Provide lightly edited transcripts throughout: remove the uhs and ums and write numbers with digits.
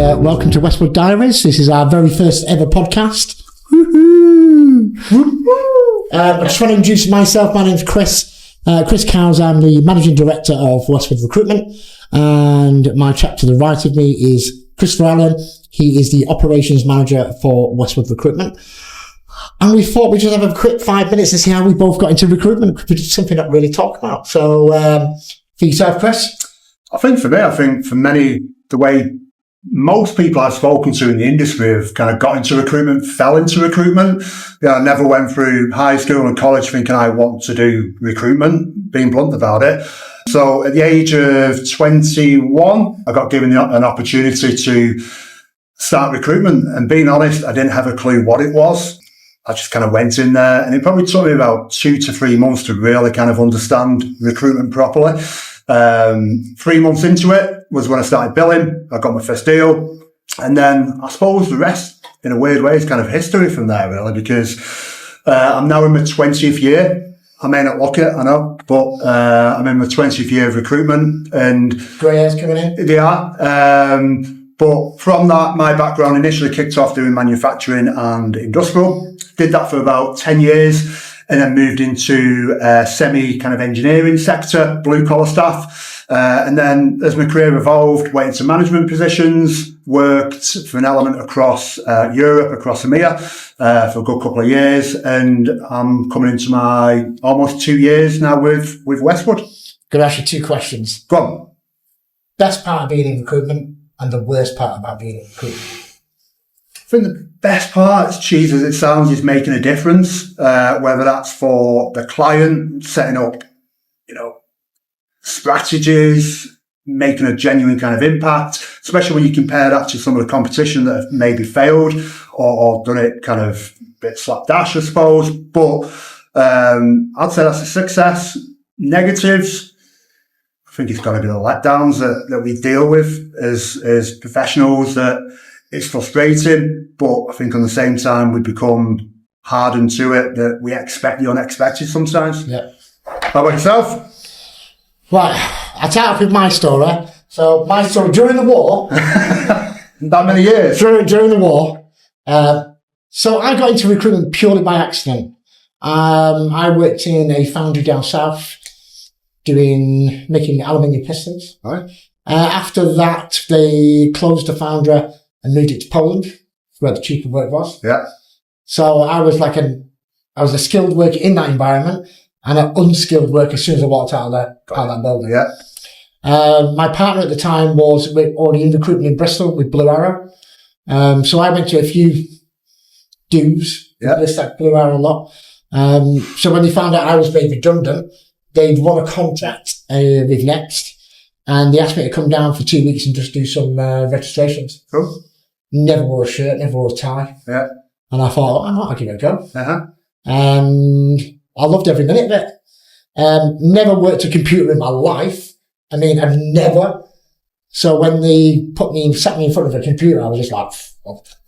welcome to Westwood Diaries. This is our very first ever podcast. I just want to introduce myself. My name's Chris. Chris Couser. I'm the Managing Director of Westwood Recruitment. And my chap to the right of me is Christopher Allen. He is the Operations Manager for Westwood Recruitment. And we thought we'd just have a quick 5 minutes to see how we both got into recruitment, which is something not really talk about. So, for yourself, Chris? For many, the way most people I've spoken to in the industry have kind of got into recruitment, fell into recruitment. I never went through high school and college thinking I want to do recruitment, being blunt about it. So at the age of 21, I got given an opportunity to start recruitment. And being honest, I didn't have a clue what it was. I just kind of went in there, and it probably took me about 2 to 3 months to really kind of understand recruitment properly. 3 months into it was when I started billing. I got my first deal. And then I suppose the rest, in a weird way, is kind of history from there, really, because I'm now in my 20th year. I may not look it, I know, but I'm in my 20th year of recruitment. And grey hairs coming in? They are. But from that, my background initially kicked off doing manufacturing and industrial. Did that for about 10 years. And then moved into semi kind of engineering sector, blue collar stuff. And then as my career evolved, went into management positions, worked for an element across Europe, across EMEA, for a good couple of years. And I'm coming into my almost 2 years now with Westwood. Going to ask you 2 questions. Go on. Best part of being in recruitment and the worst part about being in recruitment? I think the best part, as cheesy as it sounds, is making a difference, whether that's for the client, setting up, strategies, making a genuine kind of impact, especially when you compare that to some of the competition that have maybe failed or done it kind of a bit slapdash, I suppose. But I'd say that's a success. Negatives, I think it's got to be the letdowns that we deal with as professionals, that it's frustrating, but I think on the same time we become hardened to it, that we expect the unexpected sometimes. Yeah. How about yourself? Right, I'll start off with my story. So my story during the war. That many years? During the war. So I got into recruitment purely by accident. I worked in a foundry down south making aluminium pistons. Right. After that, they closed the foundry and moved it to Poland, where the cheaper work was. Yeah. So I was a skilled worker in that environment and an unskilled worker as soon as I walked out of that building. Yeah. My partner at the time was already in recruitment in Bristol with Blue Arrow. So I went to a few dues. Yeah. This like Blue Arrow a lot. So when they found out I was made redundant, they'd won a contract with Next, and they asked me to come down for 2 weeks and just do some registrations. Cool. Never wore a shirt, never wore a tie. Yeah. And I thought, I'll give it a go. Uh-huh. And I loved every minute of it. Never worked a computer in my life. I mean, I've never. So when they sat me in front of a computer, I was just like,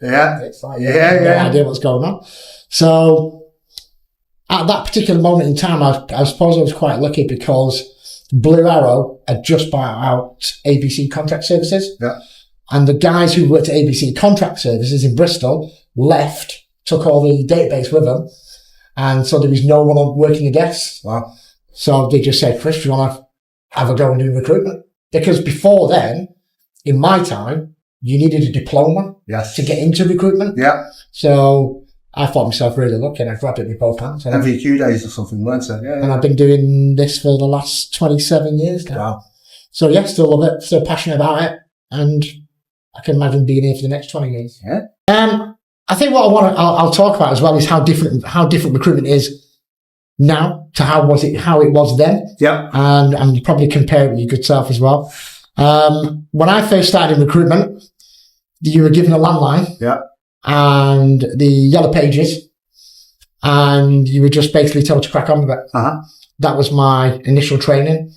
yeah. It's like, no idea what's going on. So at that particular moment in time, I suppose I was quite lucky because Blue Arrow had just bought out ABC Contract Services. Yeah. And the guys who worked at ABC Contract Services in Bristol left, took all the database with them. And so there was no one working the desks. Wow. So they just said, Chris, do you want to have a go and do recruitment? Because before then, in my time, you needed a diploma to get into recruitment. Yeah. So I thought myself really lucky, and I grabbed it with both hands. MVQ days or something, weren't it? Yeah. And I've been doing this for the last 27 years now. Wow. So yeah, still love it, still passionate about it, and I can imagine being here for the next 20 years. Yeah. I think what I'll talk about as well is how different recruitment is now to how it was then. Yeah. And probably compare it with your good self as well. When I first started in recruitment, you were given a landline. Yeah. And the yellow pages, and you were just basically told to crack on with it. Uh-huh. That was my initial training,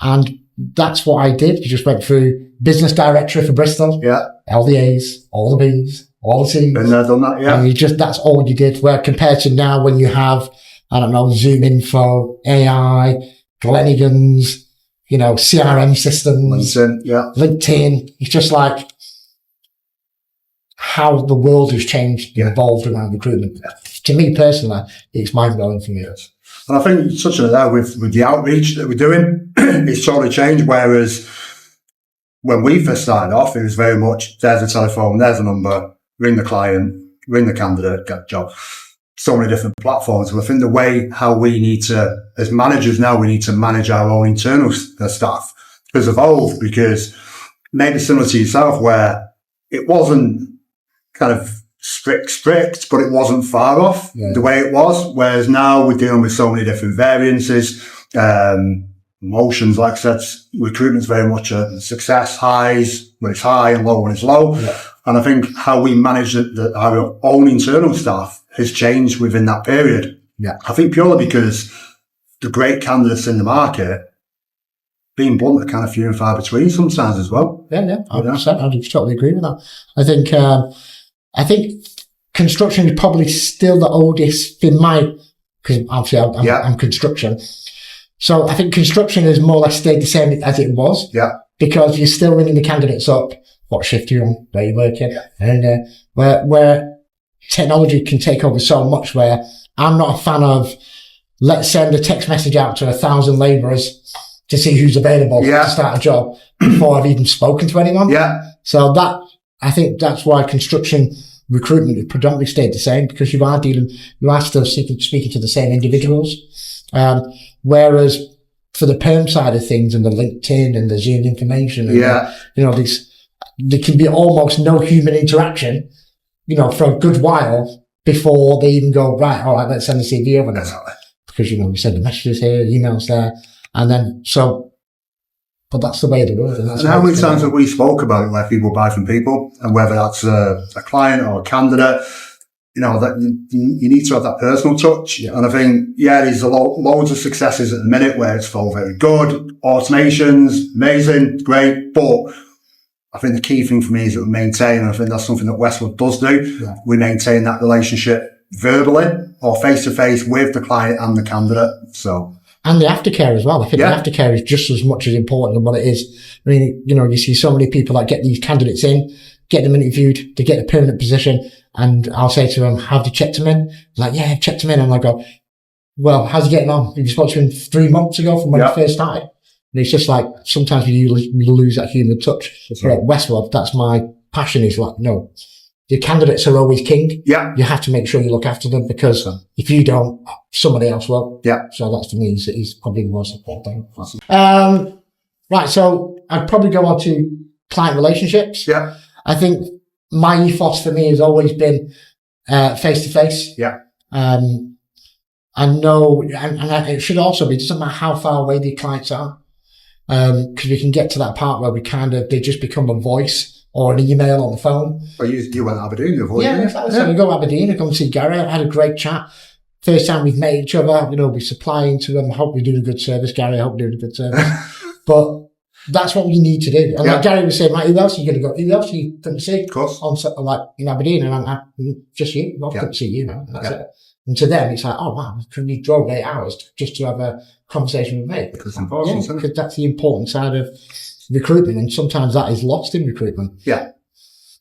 and that's what I did. You just went through business directory for Bristol. Yeah. All the A's, all the B's, all the C's. Been there, done that, yeah. And that's all you did. Where compared to now when you have, I don't know, Zoom Info, AI, Glenigan's, CRM systems. LinkedIn, yeah. LinkedIn. It's just like, how the world has changed and evolved around recruitment. To me personally, it's mind-blowing for me. And I think touching on that with the outreach that we're doing, it's totally changed. Whereas when we first started off, it was very much, there's a telephone, there's a number, ring the client, ring the candidate, get the job. So many different platforms. And I think the way how we need to, as managers now, we need to manage our own internal staff has evolved, because maybe similar to yourself, where it wasn't kind of strict, but it wasn't far off the way it was. Whereas now we're dealing with so many different variances, emotions. Like I said, recruitment's very much a success, highs when it's high and low when it's low. Yeah. And I think how we manage our own internal staff has changed within that period. Yeah. I think purely because the great candidates in the market, being blunt, are kind of few and far between sometimes as well. Yeah, 100%. I totally agree with that. I think construction is probably still the oldest in because obviously I'm construction. So I think construction has more or less stayed the same as it was. Yeah. Because you're still ringing the candidates up, what shift you're on, where you're working. Yeah. And where technology can take over so much, where I'm not a fan of, let's send a text message out to 1,000 labourers to see who's available to start a job before I've even spoken to anyone. Yeah. So I think that's why construction recruitment has predominantly stayed the same, because you are still speaking to the same individuals. Whereas for the perm side of things and the LinkedIn and the Zoom information, and there can be almost no human interaction, for a good while before they even go, right, all right, let's send the CV over now. Because, we send the messages here, emails there, and then but that's the way of the world. And how many times have we spoke about it, where people buy from people, and whether that's a client or a candidate, that you need to have that personal touch. Yeah. And I think, there's loads of successes at the minute where it's all very good, automations, amazing, great, but I think the key thing for me is that we maintain, and I think that's something that Westwood does do. Yeah. We maintain that relationship verbally or face to face with the client and the candidate. And the aftercare as well. I think the aftercare is just as much as important than what it is. I mean, you see so many people that get these candidates in, get them interviewed, they get a permanent position, and I'll say to them, have you checked them in? Like, yeah, I've checked them in. And I go, well, how's he getting on? You spoke to him 3 months ago from when he first started. And it's just like, sometimes you lose that human touch. But at Westwood, that's my passion, is like, no, your candidates are always king. Yeah. You have to make sure you look after them, because if you don't, somebody else will. Yeah. So that's, for me, is probably the most important thing. Right. So I'd probably go on to client relationships. Yeah. I think my ethos for me has always been face to face. Yeah. I know, and it should also be, it doesn't matter how far away the clients are, because we can get to that part where they just become a voice or an email on the phone. Well, you went to Aberdeen, your voice. Yeah, exactly. So we go to Aberdeen, I go and see Gary. I had a great chat. First time we've met each other, we're supplying to them. I hope we're doing a good service, Gary. I hope we're doing a good service. But that's what we need to do. And like Gary was saying, right, who else are you going to go? Who else are you going to see? Of course. In Aberdeen, and I'm just you. I couldn't see you now. That's it. And to them, it's like, oh wow, can you drove 8 hours just to have a conversation with me? Because it's important, because that's the important side of recruitment, and sometimes that is lost in recruitment. Yeah.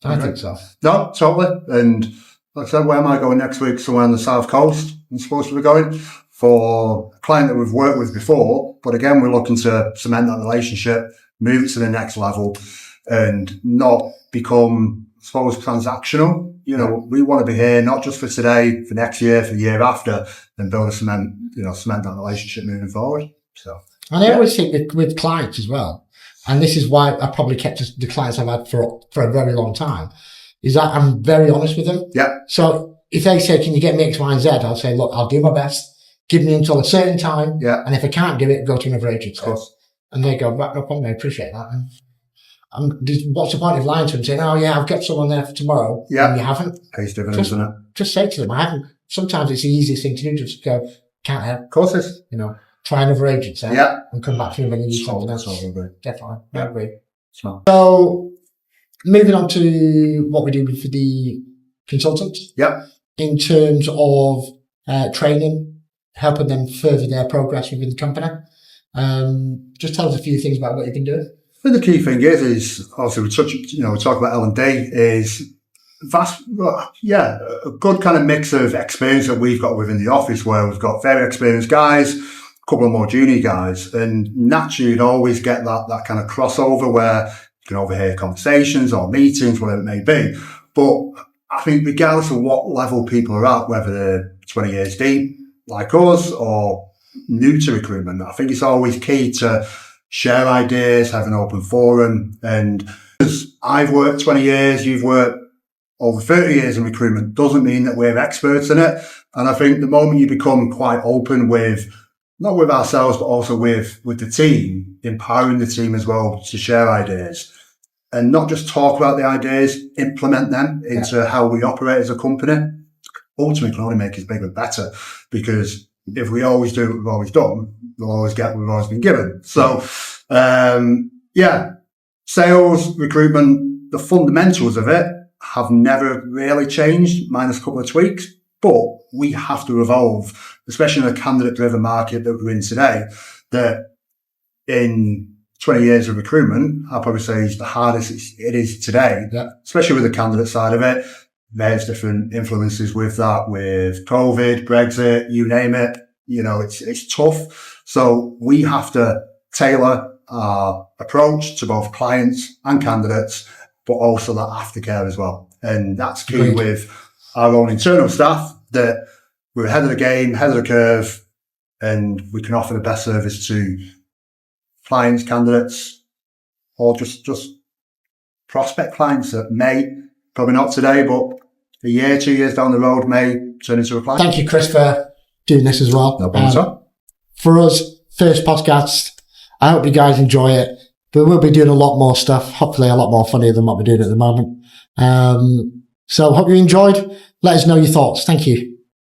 I think so. No, totally. And like I said, where am I going next week? Somewhere on the South Coast, I'm supposed to be going for a client that we've worked with before. But again, we're looking to cement that relationship, move it to the next level, and not become, I suppose, transactional. We want to be here not just for today, for next year, for the year after, and build cement that relationship moving forward. So, and I always think with clients as well, and this is why I probably kept the clients I've had for a very long time, is that I'm very honest with them. Yeah. So if they say, can you get me X, Y, and Z? I'll say, look, I'll do my best. Give me until a certain time. Yeah. And if I can't do it, go to another agency. Of course. And they go, right, no problem, I appreciate that. What's the point of lying to them, saying, oh yeah, I've got someone there for tomorrow, and you haven't? Pays dividends, isn't it? Just say to them, I haven't. Sometimes it's the easiest thing to do, just go, can't help. Of course it is. Try another agency, and come back to them when you need something else. Definitely, I agree. So, moving on to what we do for the consultant. Yep. In terms of training, helping them further their progress within the company. Just tell us a few things about what you've been doing. I think the key thing is obviously we talk about L&D, is a good kind of mix of experience that we've got within the office, where we've got very experienced guys, a couple of more junior guys, and naturally you'd always get that kind of crossover where you can overhear conversations or meetings, whatever it may be. But I think regardless of what level people are at, whether they're 20 years deep like us or new to recruitment, I think it's always key to share ideas, have an open forum. And because I've worked 20 years, you've worked over 30 years in recruitment, doesn't mean that we're experts in it. And I think the moment you become quite open with, not with ourselves, but also with the team, empowering the team as well to share ideas and not just talk about the ideas, implement them into how we operate as a company, ultimately can only make us bigger and better, because if we always do what we've always done, we'll always get what we've always been given. So, sales, recruitment, the fundamentals of it have never really changed, minus a couple of tweaks, but we have to evolve, especially in a candidate-driven market that we're in today, that in 20 years of recruitment, I'll probably say is the hardest it is today, especially with the candidate side of it. There's different influences with that, with COVID, Brexit, you name it. You know, it's tough. So we have to tailor our approach to both clients and candidates, but also that aftercare as well. And that's key with our own internal staff, that we're ahead of the game, ahead of the curve, and we can offer the best service to clients, candidates, or just prospect clients that may, probably not today, but a year, 2 years down the road may turn into a client. Thank you, Chris, for doing this as well. No problem at all. For us, first podcast, I hope you guys enjoy it. But we'll be doing a lot more stuff, hopefully a lot more funnier than what we're doing at the moment. So hope you enjoyed. Let us know your thoughts. Thank you.